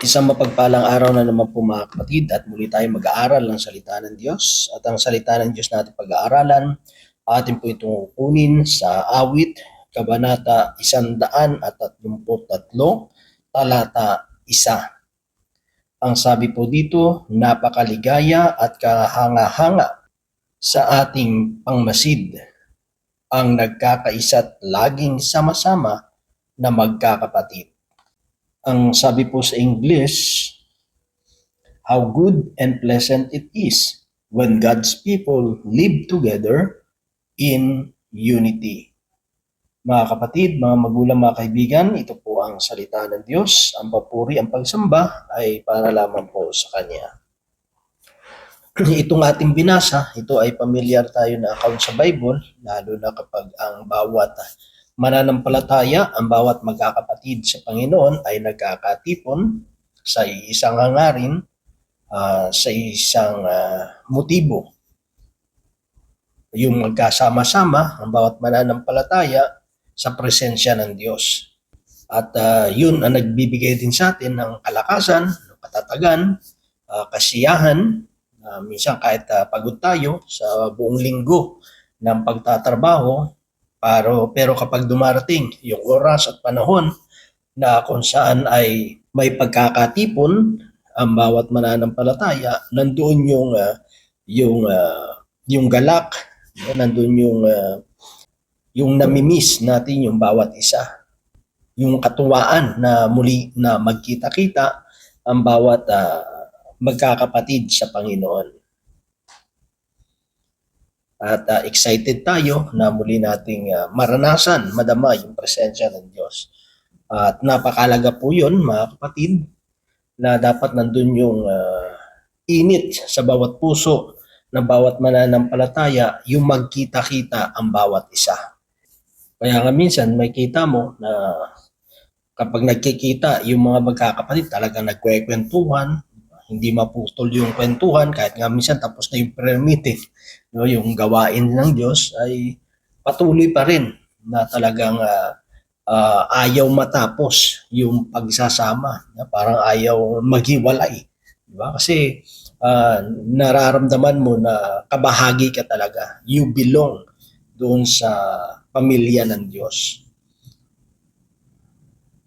Isang mapagpalang araw na naman po mga kapatid at muli tayo mag-aaral ng salita ng Diyos. At ang salita ng Diyos natin pag-aaralan, atin po itong kukunin sa awit, kabanata 133, talata 1. Ang sabi po dito, napakaligaya at kahanga-hanga sa ating pangmasid, ang nagkakaisa't laging sama-sama na magkakapatid. Ang sabi po sa English, how good and pleasant it is when God's people live together in unity. Mga kapatid, mga magulang, mga kaibigan, ito po ang salita ng Diyos. Ang papuri, ang pagsamba ay para lamang po sa Kanya. Itong ating binasa, ito ay pamilyar tayo na account sa Bible, lalo na kapag ang bawat mananampalataya, ang bawat magkakapatid sa Panginoon ay nagkakatipon sa isang hangarin, sa isang motibo. Yung magkasama-sama, ang bawat mananampalataya sa presensya ng Diyos. At yun ang nagbibigay din sa atin ng kalakasan, katatagan, kasiyahan. Minsan kahit pagod tayo sa buong linggo ng pagtatrabaho, pero kapag dumarating yung oras at panahon na kung saan ay may pagkakatipon ang bawat mananampalataya, nandoon yung galak, nandoon yung namimiss natin yung bawat isa. Yung katuwaan na muli na magkita-kita ang bawat magkakapatid sa Panginoon. At excited tayo na muli nating maranasan, madama yung presensya ng Diyos. At napakalaga po yun, mga kapatid, na dapat nandun yung init sa bawat puso ng bawat mananampalataya, yung magkita-kita ang bawat isa. Kaya nga minsan may kita mo na kapag nagkikita yung mga magkakapatid, talagang nagkwekwentuhan, hindi maputol yung kwentuhan, kahit nga minsan tapos na yung prayer meeting, no, yung gawain ng Diyos ay patuloy pa rin na talagang ayaw matapos yung pagsasama, na parang ayaw maghiwalay, di ba? Kasi nararamdaman mo na kabahagi ka talaga, you belong doon sa pamilya ng Diyos.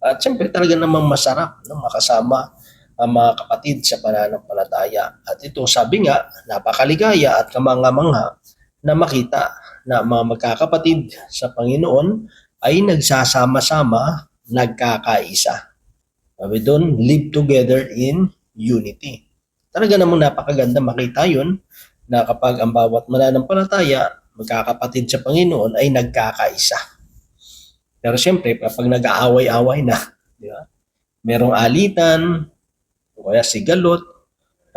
At siyempre talaga namang masarap, no, makasama ang mga kapatid sa pananampalataya. At ito, sabi nga, napakaligaya at kamangha-mangha na makita na mga magkakapatid sa Panginoon ay nagsasama-sama, nagkakaisa. Sabi doon, live together in unity. Talaga namang napakaganda makita yun na kapag ang bawat mananampalataya, magkakapatid sa Panginoon ay nagkakaisa. Pero siyempre, kapag nag-aaway-away na, di ba? Merong alitan, o kaya sigalot,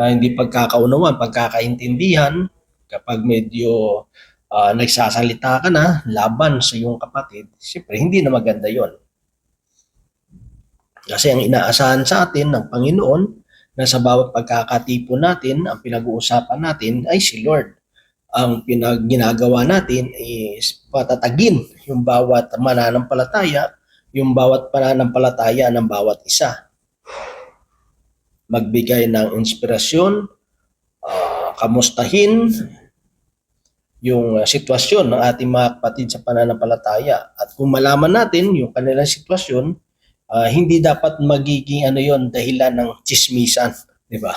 hindi pagkakaunawan, pagkakaintindihan, kapag medyo nagsasalita ka na laban sa iyong kapatid, siyempre hindi na maganda yon. Kasi ang inaasahan sa atin ng Panginoon na sa bawat pagkakatipon natin, ang pinag-uusapan natin ay si Lord. Ang ginagawa natin is patatagin yung bawat mananampalataya, yung bawat pananampalataya ng bawat isa. Magbigay ng inspirasyon, kamustahin yung sitwasyon ng ating mga kapatid sa pananampalataya. At kung malaman natin yung kanilang sitwasyon, hindi dapat magiging dahilan ng tsismisan, di ba?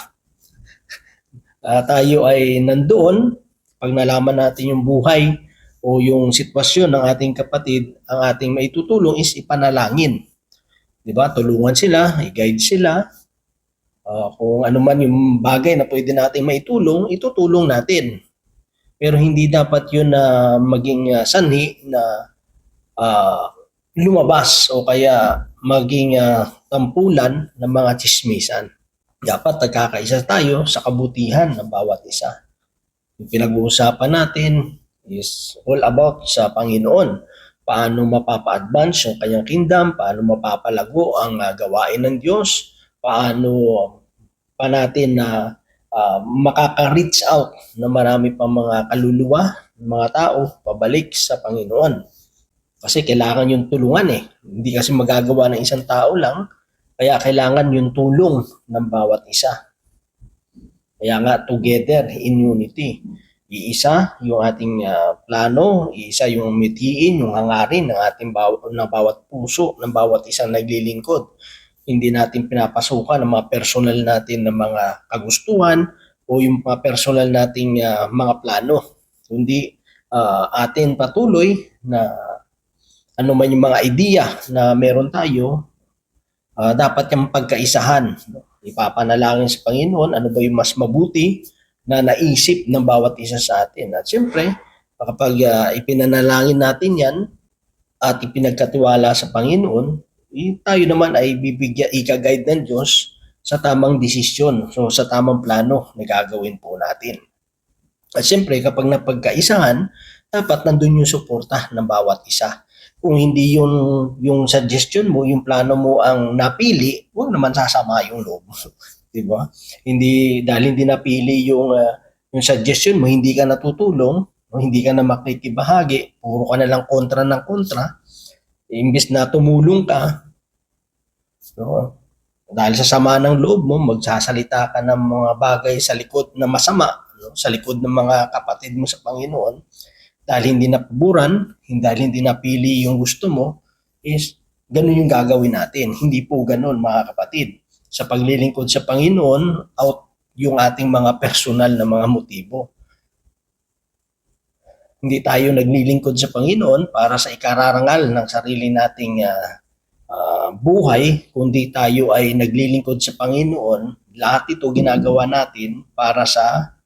Tayo ay nandoon, pag nalaman natin yung buhay o yung sitwasyon ng ating kapatid, ang ating maitutulong is ipanalangin. Di ba? Tulungan sila, i-guide sila. Kung ano man yung bagay na pwede natin maitulong, itutulong natin. Pero hindi dapat yun na maging sanhi na lumabas o kaya maging tampulan ng mga tsismisan. Dapat nagkakaisa tayo sa kabutihan ng bawat isa. Yung pinag-uusapan natin is all about sa Panginoon. Paano mapapa-advance yung kanyang kingdom, paano mapapalago ang gawain ng Diyos, paano pa natin na makaka-reach out na marami pang mga kaluluwa, mga tao, pabalik sa Panginoon. Kasi kailangan yung tulungan eh. Hindi kasi magagawa ng isang tao lang Kaya kailangan yung tulong ng bawat isa. Kaya nga, together in unity. Iisa yung ating plano, iisa yung mithiin, yung hangarin ng bawat puso, ng bawat isang naglilingkod. Hindi natin pinapasukan ang mga personal natin na mga kagustuhan o yung mga personal nating mga plano. Kundi atin patuloy na ano man yung mga idea na meron tayo, dapat yung pagkaisahan. Ipapanalangin sa Panginoon, ano ba yung mas mabuti na naisip ng bawat isa sa atin. At siyempre, kapag ipinanalangin natin yan at ipinagkatiwala sa Panginoon, tayo naman ay ika-guide ng Diyos sa tamang desisyon, so sa tamang plano na gagawin po natin. At siyempre, kapag napagkaisahan, dapat nandun yung suporta ng bawat isa. Kung hindi yung suggestion mo, yung plano mo ang napili, huwag naman sasama yung loob mo. Di ba? Hindi, dahil hindi napili yung suggestion mo, hindi ka natutulong, hindi ka na makikibahagi, puro ka na lang kontra ng kontra, imbis na tumulong ka, no? Dahil sa sama ng loob mo, magsasalita ka ng mga bagay sa likod na masama, no? Sa likod ng mga kapatid mo sa Panginoon, dahil hindi napaboran, dahil hindi napili yung gusto mo, is ganun yung gagawin natin. Hindi po ganun, mga kapatid. Sa paglilingkod sa Panginoon, out yung ating mga personal na mga motibo. Hindi tayo naglilingkod sa Panginoon para sa ikararangal ng sarili nating buhay, kundi tayo ay naglilingkod sa Panginoon. Lahat ito ginagawa natin para sa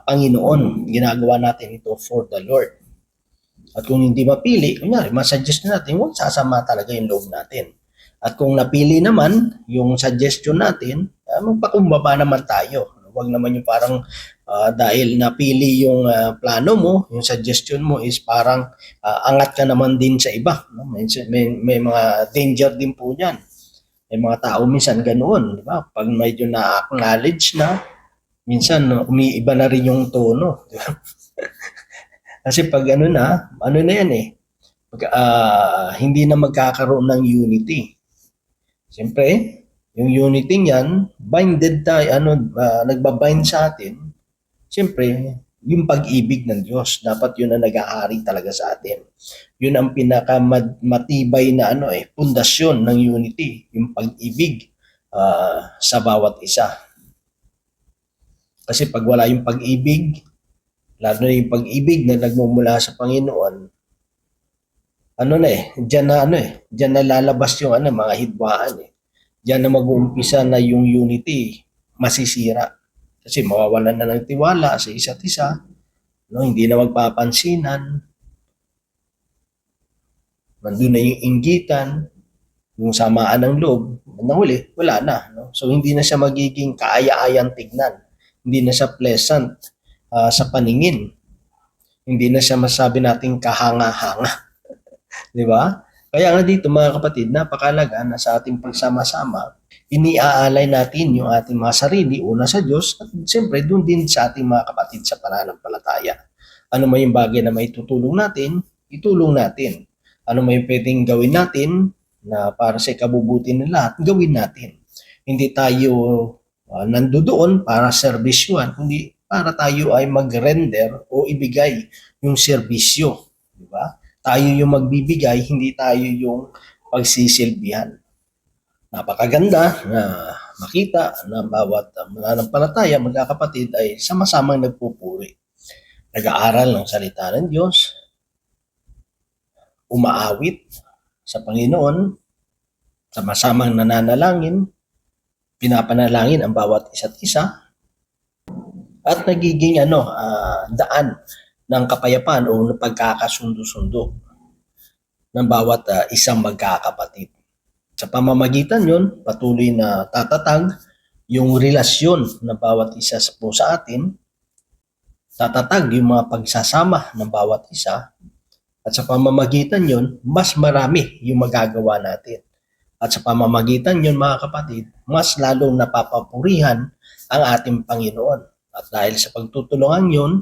Panginoon. Ginagawa natin ito for the Lord. At kung hindi mapili, kunyari, masuggest natin, huwag sasama talaga yung loob natin. At kung napili naman yung suggestion natin, magpakumbaba naman tayo. Huwag naman yung parang dahil napili yung plano mo, yung suggestion mo is parang angat ka naman din sa iba. No? May mga danger din po yan. May mga tao minsan ganoon, di ba? Pag medyo na-acknowledge na, minsan umiiba na rin yung tono. Kasi pag ano na yan eh, pag, hindi na magkakaroon ng unity. Siyempre, yung unity niyan, binded tayo, nagbabind sa atin. Siyempre, yung pag-ibig ng Diyos, dapat yun ang nag-aari talaga sa atin. Yun ang pinakamatibay na pundasyon ng unity, yung pag-ibig sa bawat isa. Kasi pag wala yung pag-ibig, lalo na yung pag-ibig na nagmumula sa Panginoon, diyan na lalabas yung mga hidwaan eh. Diyan na mag-uumpisa na yung unity masisira. Kasi mawawalan na ng tiwala sa isa't isa, no? Hindi na magpapansinan, nandun na yung inggitan, yung samaan ng loob, nahuli, wala na. No? So hindi na siya magiging kaaya-ayang tignan. Hindi na siya pleasant sa paningin. Hindi na siya masabi nating kahanga-hanga. Di ba? Kaya nga dito mga kapatid, napakalaga na sa ating pagsama-sama, iniaalay natin yung ating mga sarili, una sa Diyos, at siyempre doon din sa ating mga kapatid sa pananampalataya. Ano may yung bagay na may tutulong natin, itulong natin. Ano may pwedeng gawin natin na para sa ikabubuti ng lahat, gawin natin. Hindi tayo nandoon para serbisyuhan, kundi para tayo ay mag-render o ibigay yung serbisyo. Di ba? Tayo yung magbibigay, hindi tayo yung pagsisilbihan. Napakaganda na makita na bawat mananampalataya, magkakapatid ay sama-samang nagpupuri. Nag-aaral ng salita ng Diyos, umaawit sa Panginoon, sama-samang nananalangin, pinapanalangin ang bawat isa't isa, at nagiging daan ng kapayapaan o ng pagkakasundo-sundo ng bawat isang magkakapatid. Sa pamamagitan yon, patuloy na tatatag yung relasyon ng bawat isa po sa atin, tatatag yung mga pagsasama ng bawat isa, at sa pamamagitan yon, mas marami yung magagawa natin. At sa pamamagitan yon, mga kapatid, mas lalong napapapurihan ang ating Panginoon. At dahil sa pagtutulungan yon,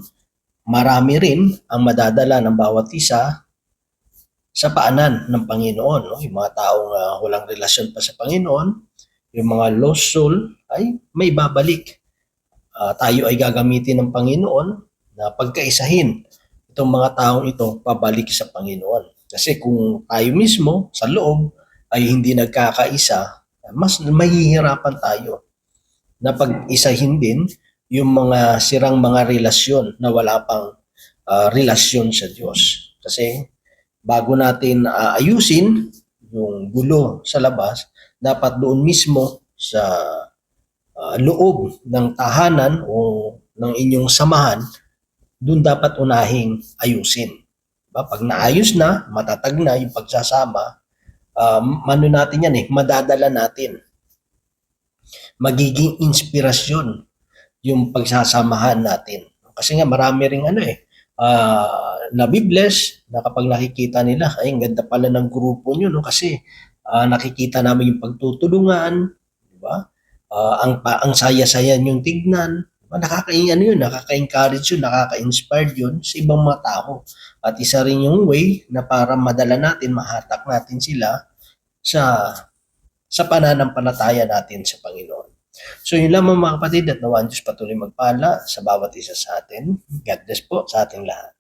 marami rin ang madadala ng bawat isa sa paanan ng Panginoon. No? Yung mga taong walang relasyon pa sa Panginoon, yung mga lost soul ay may babalik. Tayo ay gagamitin ng Panginoon na pagkaisahin itong mga taong ito pabalik sa Panginoon. Kasi kung tayo mismo sa loob ay hindi nagkakaisa, mas mahihirapan tayo na pag-isahin din yung mga sirang mga relasyon na wala pang relasyon sa Diyos. Kasi bago natin ayusin yung gulo sa labas, dapat doon mismo sa loob ng tahanan o ng inyong samahan, doon dapat unahing ayusin. Diba? Pag naayos na, matatag na yung pagsasama, ano natin yan madadala natin. Magiging inspirasyon yung pagsasamahan natin. Kasi nga marami ring nabibless na kapag nakikita nila, ay ang ganda pala ng grupo nyo, no? Kasi nakikita namin yung pagtutulungan, di ba? Ang saya-saya yung tignan. Diba? Nakaka-encourage yun, nakaka-inspire yun sa ibang mga tao. At isa rin yung way na para madala natin, mahatak natin sila sa pananampalataya natin sa Panginoon. So yun lamang mga kapatid, at nawa ang Diyos patuloy magpala sa bawat isa sa atin. God bless po sa ating lahat.